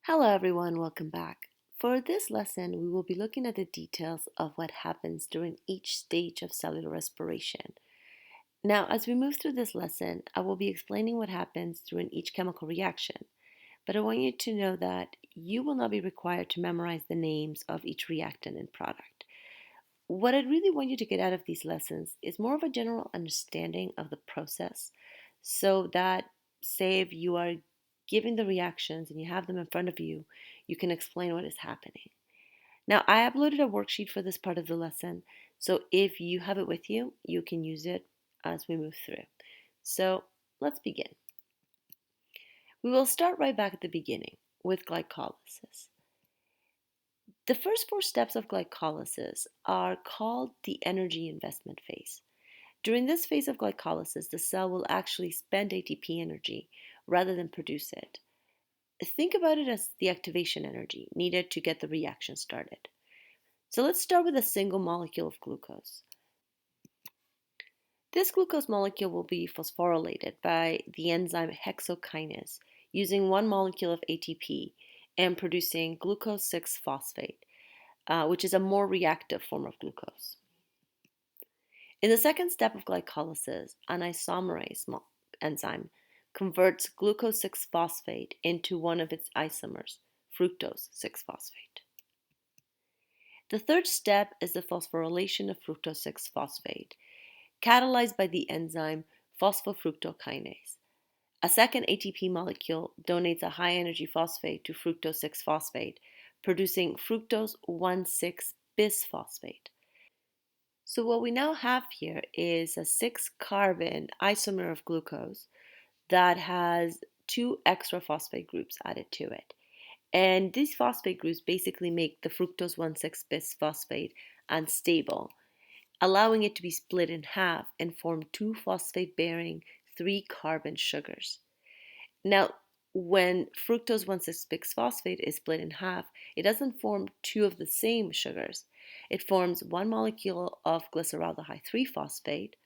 Hello everyone, welcome back. For this lesson, we will be looking at the details of what happens during each stage of cellular respiration. Now, as we move through this lesson, I will be explaining what happens during each chemical reaction, but I want you to know that you will not be required to memorize the names of each reactant and product. What I really want you to get out of these lessons is more of a general understanding of the process so that, say, if you are giving the reactions and you have them in front of you, you can explain what is happening. Now, I uploaded a worksheet for this part of the lesson, so if you have it with you, you can use it as we move through. So let's begin. We will start right back at the beginning with glycolysis. The first four steps of glycolysis are called the energy investment phase. During this phase of glycolysis, the cell will actually spend ATP energy rather than produce it. Think about it as the activation energy needed to get the reaction started. So let's start with a single molecule of glucose. This glucose molecule will be phosphorylated by the enzyme hexokinase using one molecule of ATP and producing glucose 6-phosphate, which is a more reactive form of glucose. In the second step of glycolysis, an isomerase enzyme converts glucose 6-phosphate into one of its isomers, fructose 6-phosphate. The third step is the phosphorylation of fructose 6-phosphate, catalyzed by the enzyme phosphofructokinase. A second ATP molecule donates a high-energy phosphate to fructose 6-phosphate, producing fructose 1,6-bisphosphate. So what we now have here is a 6-carbon isomer of glucose that has two extra phosphate groups added to it. And these phosphate groups basically make the fructose 1,6-bisphosphate unstable, allowing it to be split in half and form two phosphate-bearing 3-carbon sugars. Now, when fructose 1,6-bisphosphate is split in half, it doesn't form two of the same sugars. It forms one molecule of glyceraldehyde 3-phosphate,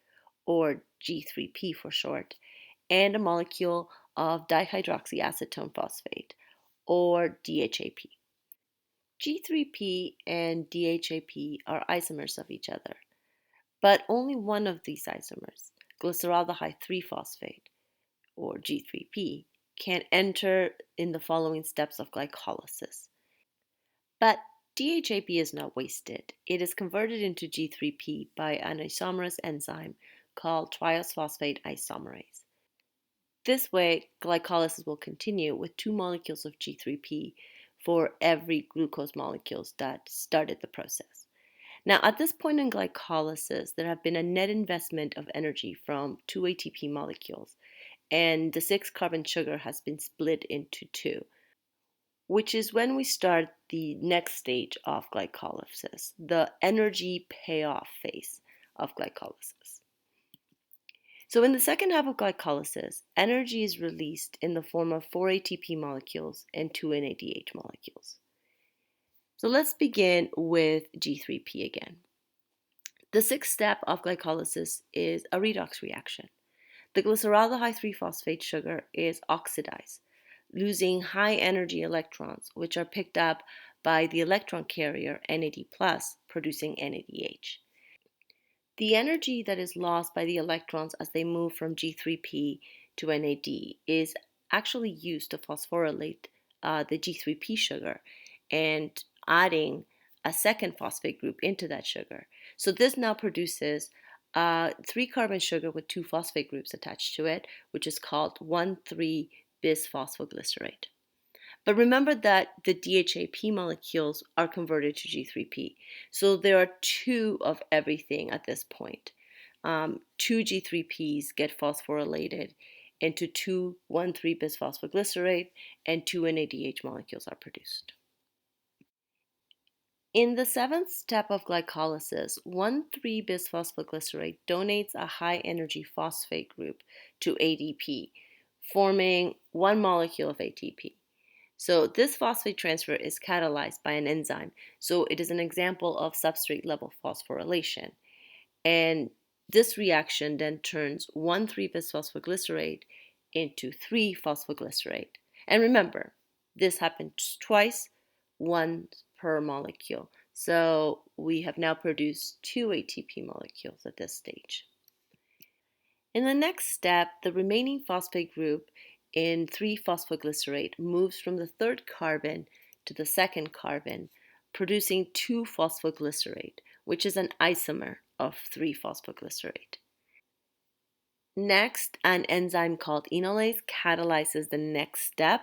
or G3P for short, and a molecule of dihydroxyacetone phosphate, or DHAP. G3P and DHAP are isomers of each other, but only one of these isomers, glyceraldehyde 3-phosphate, or G3P, can enter in the following steps of glycolysis. But DHAP is not wasted. It is converted into G3P by an isomerase enzyme called triose phosphate isomerase. This way, glycolysis will continue with two molecules of G3P for every glucose molecules that started the process. Now, at this point in glycolysis, there have been a net investment of energy from two ATP molecules, and the 6-carbon sugar has been split into two, which is when we start the next stage of glycolysis, the energy payoff phase of glycolysis. So in the second half of glycolysis, energy is released in the form of 4 ATP molecules and 2 NADH molecules. So let's begin with G3P again. The sixth step of glycolysis is a redox reaction. The glyceraldehyde 3-phosphate sugar is oxidized, losing high-energy electrons, which are picked up by the electron carrier NAD+, producing NADH. The energy that is lost by the electrons as they move from G3P to NAD is actually used to phosphorylate the G3P sugar and adding a second phosphate group into that sugar. So this now produces a 3-carbon sugar with two phosphate groups attached to it, which is called 1,3-bisphosphoglycerate. But remember that the DHAP molecules are converted to G3P. So there are two of everything at this point. Two G3Ps get phosphorylated into two 1,3-bisphosphoglycerate, and two NADH molecules are produced. In the seventh step of glycolysis, 1,3-bisphosphoglycerate donates a high-energy phosphate group to ADP, forming one molecule of ATP. So this phosphate transfer is catalyzed by an enzyme. So it is an example of substrate level phosphorylation. And this reaction then turns 1,3-bisphosphoglycerate into 3-phosphoglycerate. And remember, This happens twice, once per molecule. So we have now produced 2 ATP molecules at this stage. In the next step, the remaining phosphate group in 3-phosphoglycerate moves from the third carbon to the second carbon, producing 2-phosphoglycerate, which is an isomer of 3-phosphoglycerate. Next, an enzyme called enolase catalyzes the next step.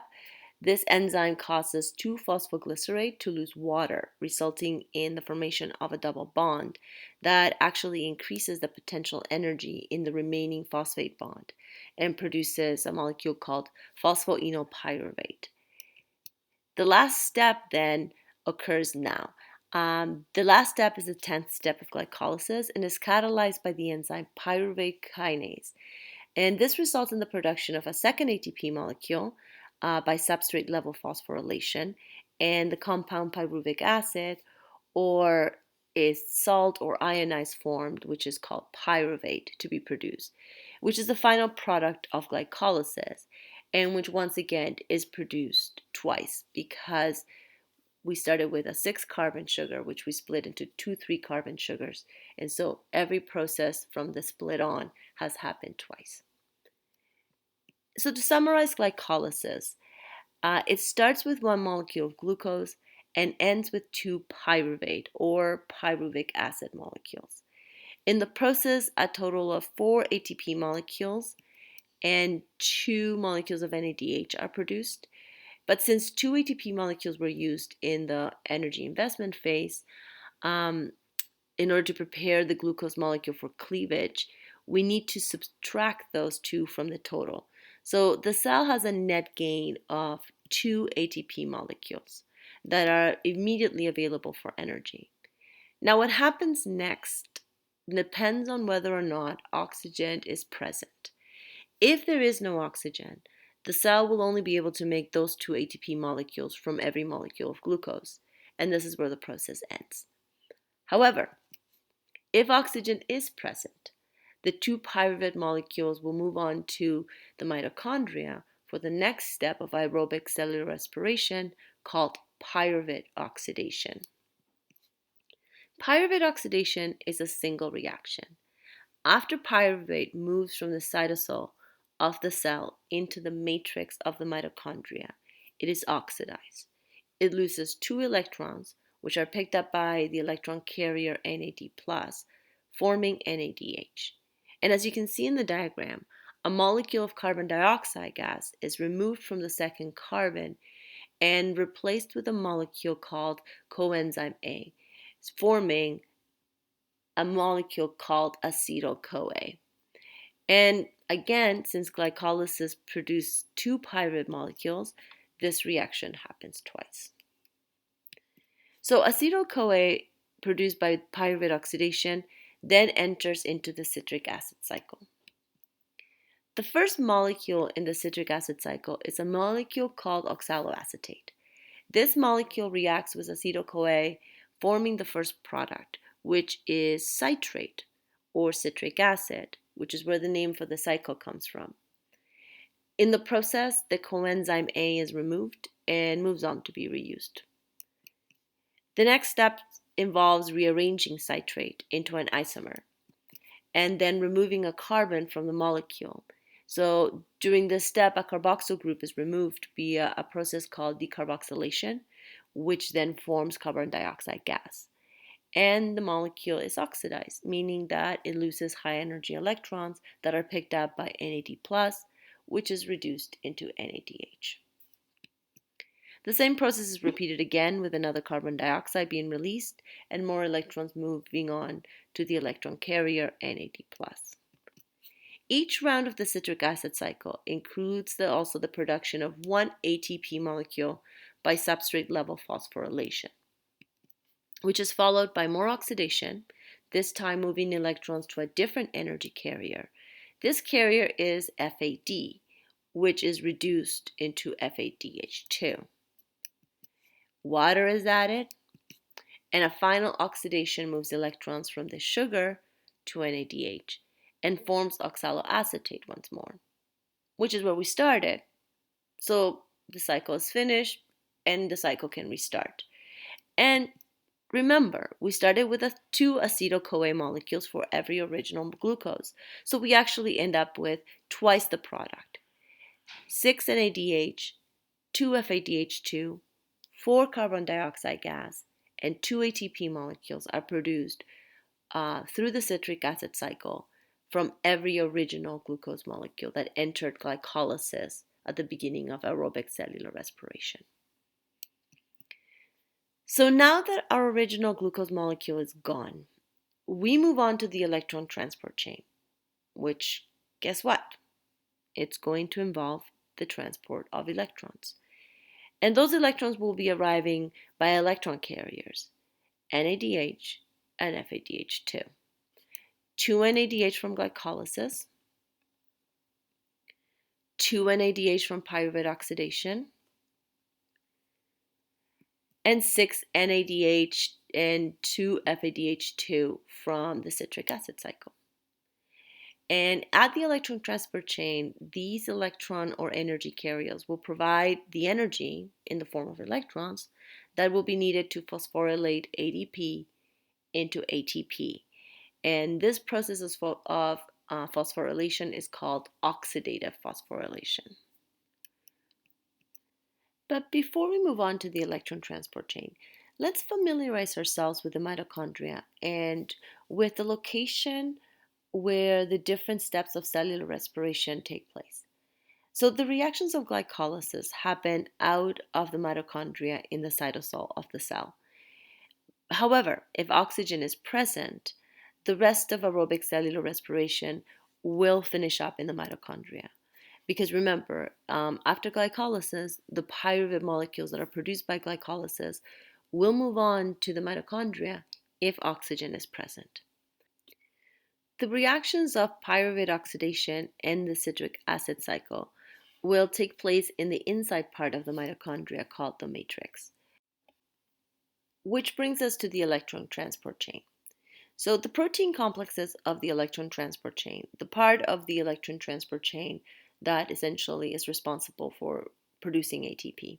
This enzyme causes 2-phosphoglycerate to lose water, resulting in the formation of a double bond that actually increases the potential energy in the remaining phosphate bond and produces a molecule called phosphoenolpyruvate. The last step then occurs now. The last step is the 10th step of glycolysis and is catalyzed by the enzyme pyruvate kinase. And this results in the production of a second ATP molecule by substrate level phosphorylation, and the compound pyruvic acid, or is salt or ionized formed, which is called pyruvate, to be produced, which is the final product of glycolysis, and which once again is produced twice because we started with a 6-carbon sugar, which we split into 2 3-carbon sugars. And so every process from the split on has happened twice. So to summarize glycolysis, it starts with 1 molecule of glucose and ends with 2 pyruvate or pyruvic acid molecules. In the process, a total of 4 ATP molecules and 2 molecules of NADH are produced. But since 2 ATP molecules were used in the energy investment phase, in order to prepare the glucose molecule for cleavage, we need to subtract those 2 from the total. So the cell has a net gain of 2 ATP molecules that are immediately available for energy. Now, what happens next depends on whether or not oxygen is present. If there is no oxygen, the cell will only be able to make those 2 ATP molecules from every molecule of glucose, and this is where the process ends. However, if oxygen is present, the 2 pyruvate molecules will move on to the mitochondria for the next step of aerobic cellular respiration called pyruvate oxidation. Pyruvate oxidation is a single reaction. After pyruvate moves from the cytosol of the cell into the matrix of the mitochondria, it is oxidized. It loses 2 electrons, which are picked up by the electron carrier NAD+, forming NADH. And as you can see in the diagram, a molecule of carbon dioxide gas is removed from the second carbon and replaced with a molecule called coenzyme A, forming a molecule called acetyl-CoA. And again, since glycolysis produces 2 pyruvate molecules, this reaction happens twice. So acetyl-CoA produced by pyruvate oxidation then enters into the citric acid cycle. The first molecule in the citric acid cycle is a molecule called oxaloacetate. This molecule reacts with acetyl-CoA, forming the first product, which is citrate or citric acid, which is where the name for the cycle comes from. In the process, the coenzyme A is removed and moves on to be reused. The next step involves rearranging citrate into an isomer and then removing a carbon from the molecule. So during this step, a carboxyl group is removed via a process called decarboxylation, which then forms carbon dioxide gas. And the molecule is oxidized, meaning that it loses high energy electrons that are picked up by NAD+, which is reduced into NADH. The same process is repeated again with another carbon dioxide being released and more electrons moving on to the electron carrier NAD+. Each round of the citric acid cycle includes also the production of 1 ATP molecule by substrate level phosphorylation, which is followed by more oxidation, this time moving electrons to a different energy carrier. This carrier is FAD, which is reduced into FADH2. Water is added, and a final oxidation moves electrons from the sugar to NADH and forms oxaloacetate once more, which is where we started. So the cycle is finished and the cycle can restart. And remember, we started with 2 acetyl-CoA molecules for every original glucose. So we actually end up with twice the product. 6 NADH, 2 FADH2, 4 carbon dioxide gas, and 2 ATP molecules are produced through the citric acid cycle from every original glucose molecule that entered glycolysis at the beginning of aerobic cellular respiration. So now that our original glucose molecule is gone, we move on to the electron transport chain, which, guess what? It's going to involve the transport of electrons. And those electrons will be arriving by electron carriers, NADH and FADH2. 2 NADH from glycolysis, 2 NADH from pyruvate oxidation, and 6 NADH and 2 FADH2 from the citric acid cycle. And at the electron transport chain, these electron or energy carriers will provide the energy in the form of electrons that will be needed to phosphorylate ADP into ATP. And this process of phosphorylation is called oxidative phosphorylation. But before we move on to the electron transport chain, let's familiarize ourselves with the mitochondria and with the location where the different steps of cellular respiration take place. So the reactions of glycolysis happen out of the mitochondria in the cytosol of the cell. However, if oxygen is present, the rest of aerobic cellular respiration will finish up in the mitochondria. Because remember, after glycolysis, the pyruvate molecules that are produced by glycolysis will move on to the mitochondria if oxygen is present. The reactions of pyruvate oxidation and the citric acid cycle will take place in the inside part of the mitochondria called the matrix. Which brings us to the electron transport chain. So the protein complexes of the electron transport chain, the part of the electron transport chain that essentially is responsible for producing ATP,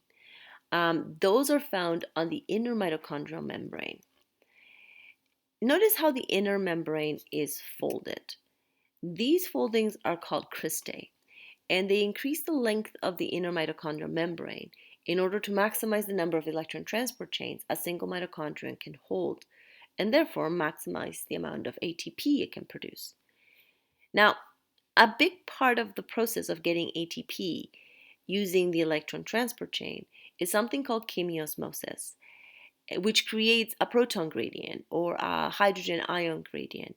those are found on the inner mitochondrial membrane. Notice how the inner membrane is folded. These foldings are called cristae, and they increase the length of the inner mitochondrial membrane in order to maximize the number of electron transport chains a single mitochondrion can hold, and therefore maximize the amount of ATP it can produce. Now, a big part of the process of getting ATP using the electron transport chain is something called chemiosmosis, which creates a proton gradient or a hydrogen ion gradient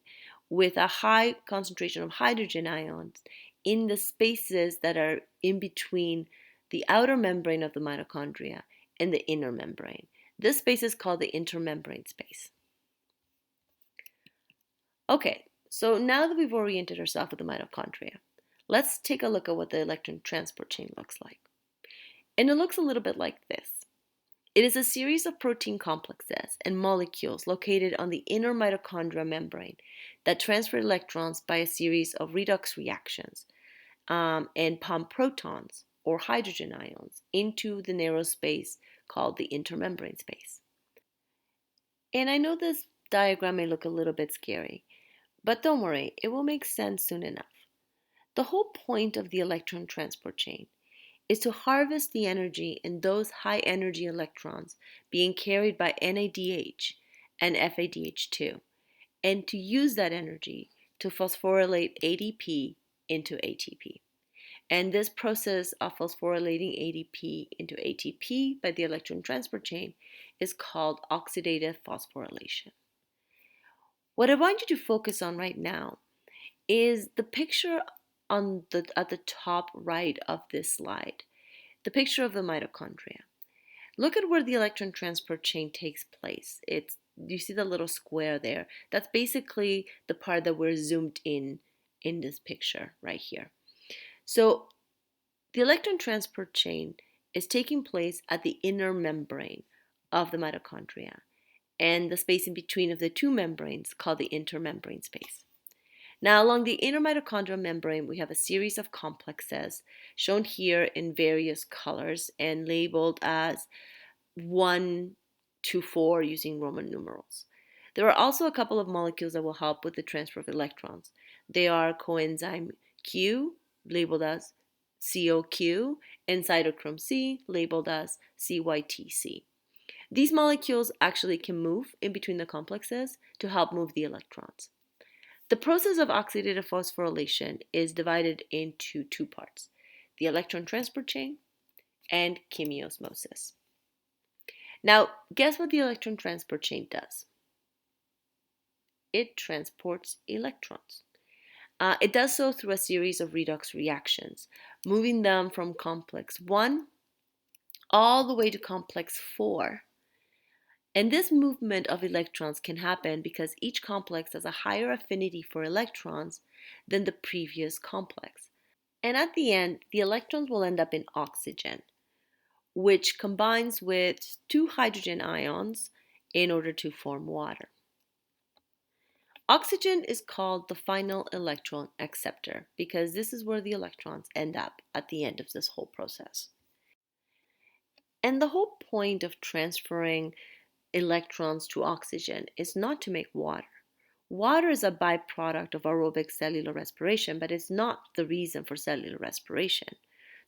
with a high concentration of hydrogen ions in the spaces that are in between the outer membrane of the mitochondria and the inner membrane. This space is called the intermembrane space. Okay, so now that we've oriented ourselves with the mitochondria, let's take a look at what the electron transport chain looks like. And it looks a little bit like this. It is a series of protein complexes and molecules located on the inner mitochondrial membrane that transfer electrons by a series of redox reactions and pump protons or hydrogen ions into the narrow space called the intermembrane space. And I know this diagram may look a little bit scary, but don't worry, it will make sense soon enough. The whole point of the electron transport chain is to harvest the energy in those high energy electrons being carried by NADH and FADH2, and to use that energy to phosphorylate ADP into ATP. And this process of phosphorylating ADP into ATP by the electron transport chain is called oxidative phosphorylation. What I want you to focus on right now is the picture at the top right of this slide, the picture of the mitochondria. Look at where the electron transport chain takes place. You see the little square there. That's basically the part that we're zoomed in this picture right here. So the electron transport chain is taking place at the inner membrane of the mitochondria, and the space in between of the two membranes called the intermembrane space. Now, along the inner mitochondrial membrane, we have a series of complexes shown here in various colors and labeled as 1 to 4 using Roman numerals. There are also a couple of molecules that will help with the transfer of electrons. They are coenzyme Q, labeled as COQ, and cytochrome C, labeled as CYTC. These molecules actually can move in between the complexes to help move the electrons. The process of oxidative phosphorylation is divided into two parts: the electron transport chain and chemiosmosis. Now, guess what the electron transport chain does? It transports electrons. It does so through a series of redox reactions, moving them from complex 1 all the way to complex 4. And this movement of electrons can happen because each complex has a higher affinity for electrons than the previous complex. And at the end, the electrons will end up in oxygen, which combines with 2 hydrogen ions in order to form water. Oxygen is called the final electron acceptor because this is where the electrons end up at the end of this whole process. And the whole point of transferring electrons to oxygen is not to make water. Water is a byproduct of aerobic cellular respiration, but it's not the reason for cellular respiration.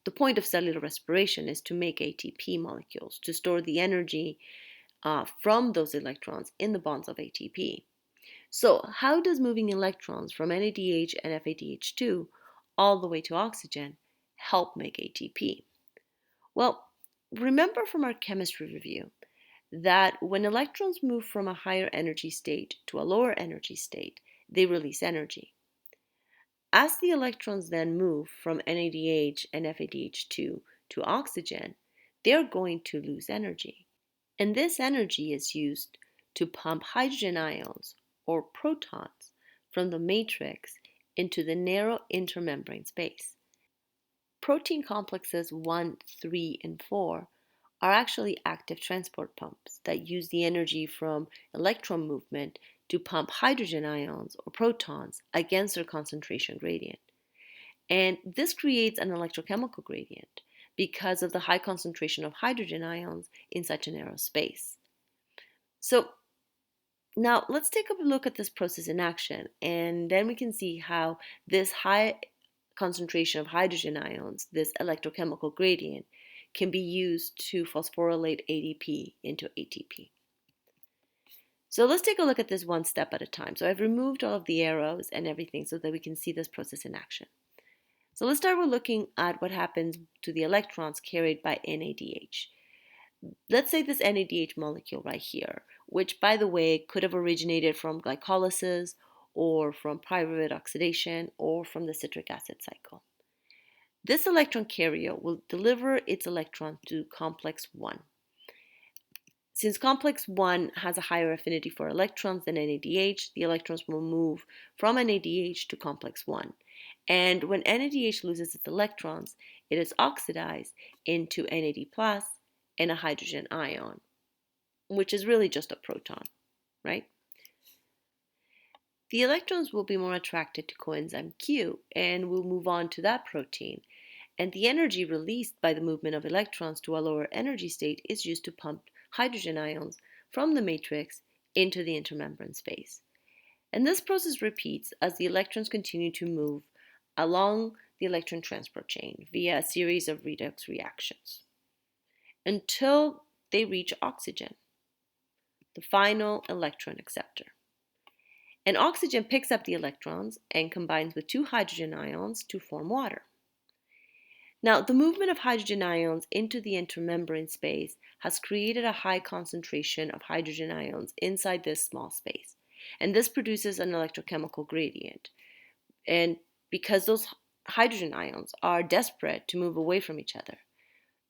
The point of cellular respiration is to make ATP molecules, to store the energy from those electrons in the bonds of ATP. So, how does moving electrons from NADH and FADH2 all the way to oxygen help make ATP? Well, remember from our chemistry review that when electrons move from a higher energy state to a lower energy state, they release energy. As the electrons then move from NADH and FADH2 to oxygen, they're going to lose energy. And this energy is used to pump hydrogen ions or protons from the matrix into the narrow intermembrane space. Protein complexes 1, 3, and 4 are actually active transport pumps that use the energy from electron movement to pump hydrogen ions or protons against their concentration gradient. And this creates an electrochemical gradient because of the high concentration of hydrogen ions in such a narrow space. So now let's take a look at this process in action, and then we can see how this high concentration of hydrogen ions, this electrochemical gradient, can be used to phosphorylate ADP into ATP. So let's take a look at this one step at a time. So I've removed all of the arrows and everything so that we can see this process in action. So let's start with looking at what happens to the electrons carried by NADH. Let's say this NADH molecule right here, which by the way could have originated from glycolysis or from pyruvate oxidation or from the citric acid cycle. This electron carrier will deliver its electron to complex 1. Since complex 1 has a higher affinity for electrons than NADH, the electrons will move from NADH to complex 1. And when NADH loses its electrons, it is oxidized into NAD+ and a hydrogen ion, which is really just a proton, right? The electrons will be more attracted to coenzyme Q and will move on to that protein. And the energy released by the movement of electrons to a lower energy state is used to pump hydrogen ions from the matrix into the intermembrane space. And this process repeats as the electrons continue to move along the electron transport chain via a series of redox reactions until they reach oxygen, the final electron acceptor. And oxygen picks up the electrons and combines with 2 hydrogen ions to form water. Now, the movement of hydrogen ions into the intermembrane space has created a high concentration of hydrogen ions inside this small space. And this produces an electrochemical gradient. And because those hydrogen ions are desperate to move away from each other.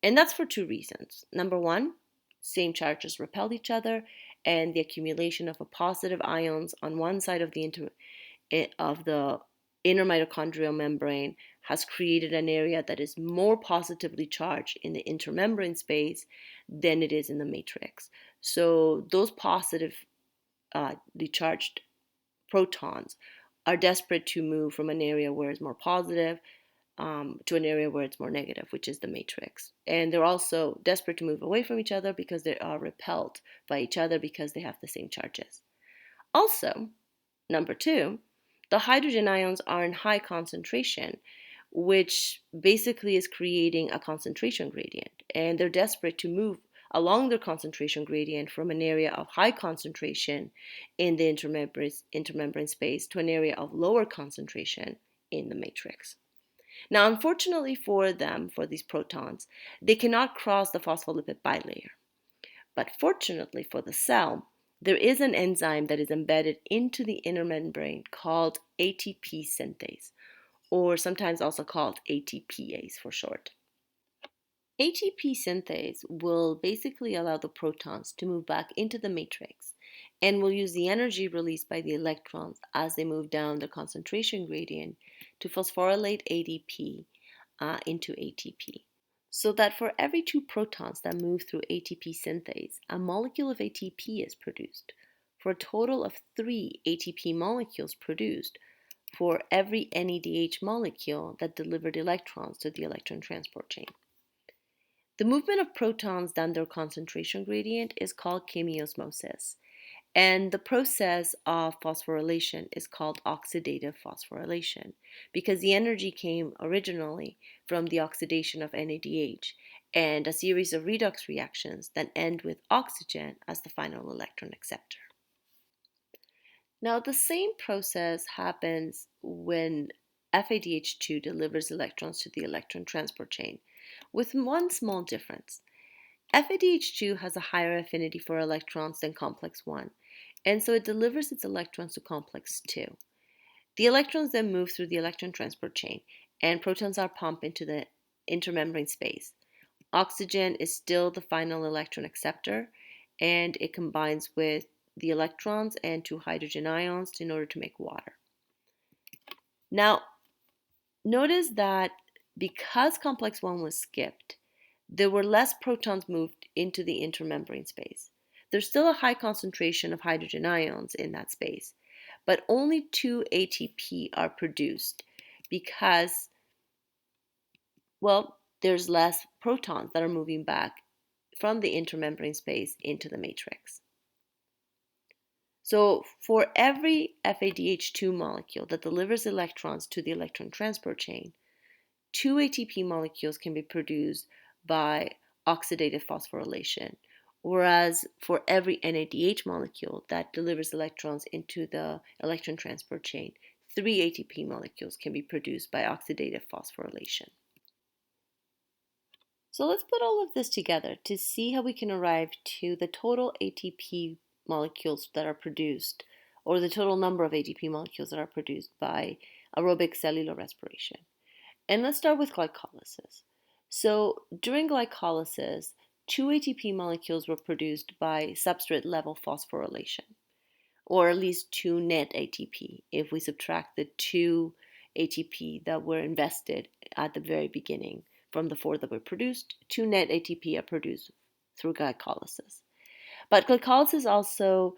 And that's for 2 reasons. Number 1, same charges repel each other, and the accumulation of positive ions on one side of the inner mitochondrial membrane has created an area that is more positively charged in the intermembrane space than it is in the matrix. So those positively charged protons are desperate to move from an area where it's more positive to an area where it's more negative, which is the matrix. And they're also desperate to move away from each other because they are repelled by each other because they have the same charges. Also, number two, the hydrogen ions are in high concentration, which basically is creating a concentration gradient. And they're desperate to move along their concentration gradient from an area of high concentration in the intermembrane space to an area of lower concentration in the matrix. Now, unfortunately for them, for these protons, they cannot cross the phospholipid bilayer. But fortunately for the cell, there is an enzyme that is embedded into the inner membrane called ATP synthase, or sometimes also called ATPase for short. ATP synthase will basically allow the protons to move back into the matrix and will use the energy released by the electrons as they move down the concentration gradient to phosphorylate ADP into ATP. So that for every 2 protons that move through ATP synthase, a molecule of ATP is produced, for a total of 3 ATP molecules produced for every NADH molecule that delivered electrons to the electron transport chain. The movement of protons down their concentration gradient is called chemiosmosis, and the process of phosphorylation is called oxidative phosphorylation because the energy came originally from the oxidation of NADH and a series of redox reactions that end with oxygen as the final electron acceptor. Now, the same process happens when FADH2 delivers electrons to the electron transport chain, with one small difference. FADH2 has a higher affinity for electrons than complex 1, and so it delivers its electrons to complex 2. The electrons then move through the electron transport chain, and protons are pumped into the intermembrane space. Oxygen is still the final electron acceptor, and it combines with the electrons and 2 hydrogen ions in order to make water. Now, notice that because complex 1 was skipped, there were less protons moved into the intermembrane space. There's still a high concentration of hydrogen ions in that space, but only 2 ATP are produced because, well, there's less protons that are moving back from the intermembrane space into the matrix. So for every FADH2 molecule that delivers electrons to the electron transport chain, 2 ATP molecules can be produced by oxidative phosphorylation, whereas for every NADH molecule that delivers electrons into the electron transport chain, 3 ATP molecules can be produced by oxidative phosphorylation. So let's put all of this together to see how we can arrive to the total ATP molecules that are produced, or the total number of ATP molecules that are produced by aerobic cellular respiration. And let's start with glycolysis. So during glycolysis, 2 ATP molecules were produced by substrate level phosphorylation, or at least 2 net ATP if we subtract the 2 ATP that were invested at the very beginning from the 4 that were produced. 2 net ATP are produced through glycolysis. But glycolysis also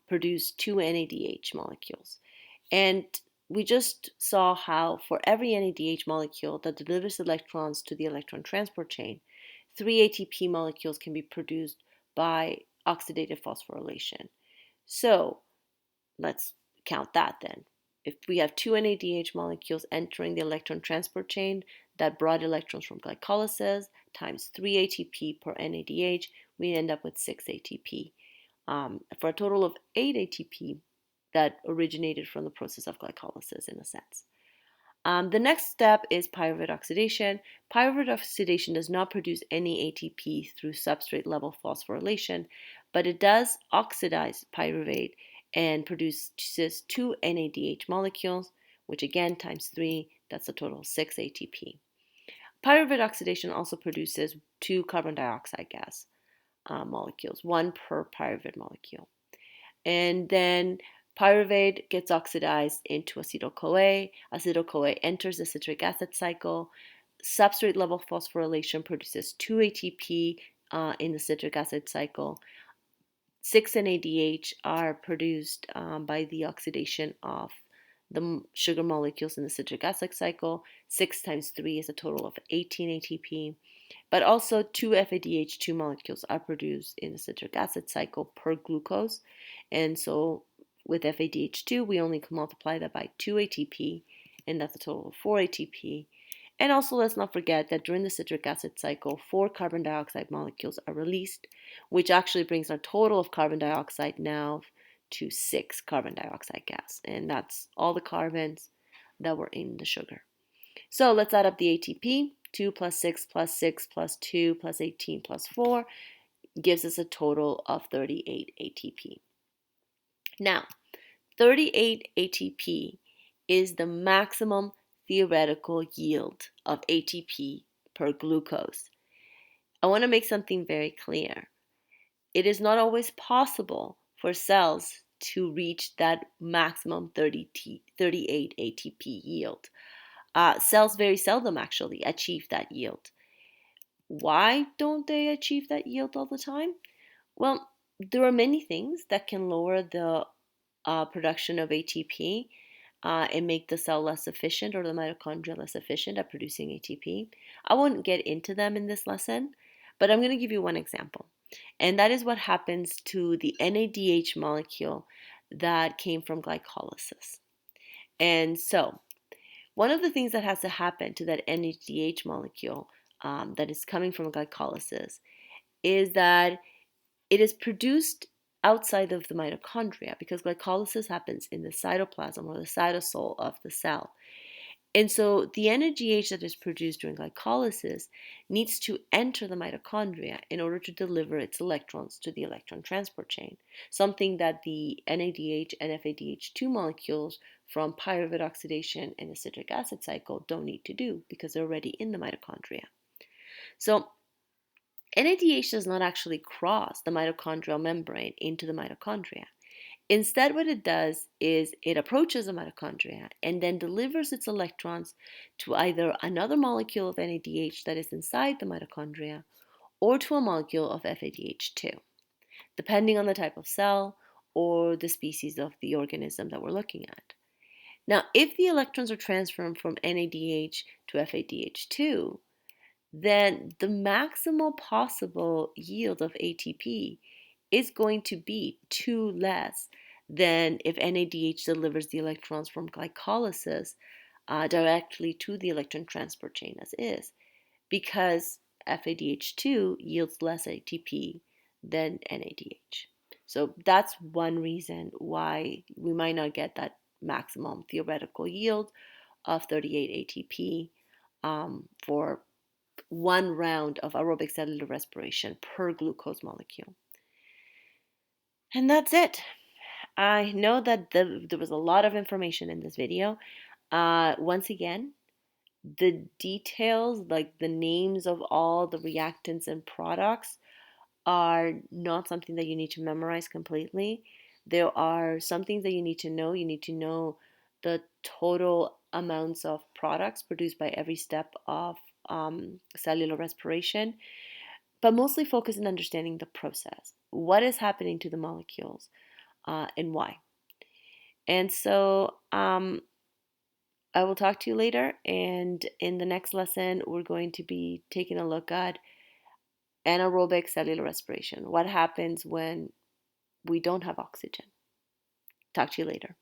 produced 2 NADH molecules. And we just saw how for every NADH molecule that delivers electrons to the electron transport chain, 3 ATP molecules can be produced by oxidative phosphorylation. So let's count that then. If we have 2 NADH molecules entering the electron transport chain that brought electrons from glycolysis times 3 ATP per NADH, we end up with 6 ATP for a total of 8 ATP that originated from the process of glycolysis in a sense. The next step is pyruvate oxidation. Pyruvate oxidation does not produce any ATP through substrate level phosphorylation, but it does oxidize pyruvate and produces 2 NADH molecules, which again times 3, that's a total of 6 ATP. Pyruvate oxidation also produces 2 carbon dioxide gas molecules, 1 per pyruvate molecule. And then pyruvate gets oxidized into acetyl-CoA. Acetyl-CoA enters the citric acid cycle. Substrate level phosphorylation produces 2 ATP in the citric acid cycle. 6 NADH are produced by the oxidation of the sugar molecules in the citric acid cycle. 6 times 3 is a total of 18 ATP. But also 2 FADH2 molecules are produced in the citric acid cycle per glucose. And so with FADH2, we only can multiply that by 2 ATP, and that's a total of 4 ATP. And also, let's not forget that during the citric acid cycle, 4 carbon dioxide molecules are released, which actually brings our total of carbon dioxide now to 6 carbon dioxide gas. And that's all the carbons that were in the sugar. So let's add up the ATP. 2 plus 6 plus 6 plus 2 plus 18 plus 4 gives us a total of 38 ATP. Now, 38 ATP is the maximum theoretical yield of ATP per glucose. I want to make something very clear. It is not always possible for cells to reach that maximum 38 ATP yield. Cells very seldom actually achieve that yield. Why don't they achieve that yield all the time? Well, there are many things that can lower the production of ATP and make the cell less efficient or the mitochondria less efficient at producing ATP. I won't get into them in this lesson, but I'm going to give you one example. And that is what happens to the NADH molecule that came from glycolysis. And so, one of the things that has to happen to that NADH molecule that is coming from glycolysis is that it is produced outside of the mitochondria because glycolysis happens in the cytoplasm or the cytosol of the cell. And so the NADH that is produced during glycolysis needs to enter the mitochondria in order to deliver its electrons to the electron transport chain, something that the NADH and FADH2 molecules from pyruvate oxidation and the citric acid cycle don't need to do because they're already in the mitochondria. So NADH does not actually cross the mitochondrial membrane into the mitochondria. Instead, what it does is it approaches the mitochondria and then delivers its electrons to either another molecule of NADH that is inside the mitochondria or to a molecule of FADH2, depending on the type of cell or the species of the organism that we're looking at. Now, if the electrons are transferred from NADH to FADH2, then the maximal possible yield of ATP is going to be 2 less than if NADH delivers the electrons from glycolysis directly to the electron transport chain as is, because FADH2 yields less ATP than NADH. So that's one reason why we might not get that maximum theoretical yield of 38 ATP for one round of aerobic cellular respiration per glucose molecule. And that's it. I know that there was a lot of information in this video. Once again, the details, like the names of all the reactants and products, are not something that you need to memorize completely. There are some things that you need to know. You need to know the total amounts of products produced by every step of cellular respiration, but mostly focus on understanding the process. What is happening to the molecules and why? And so I will talk to you later. And in the next lesson, we're going to be taking a look at anaerobic cellular respiration. What happens when we don't have oxygen? Talk to you later.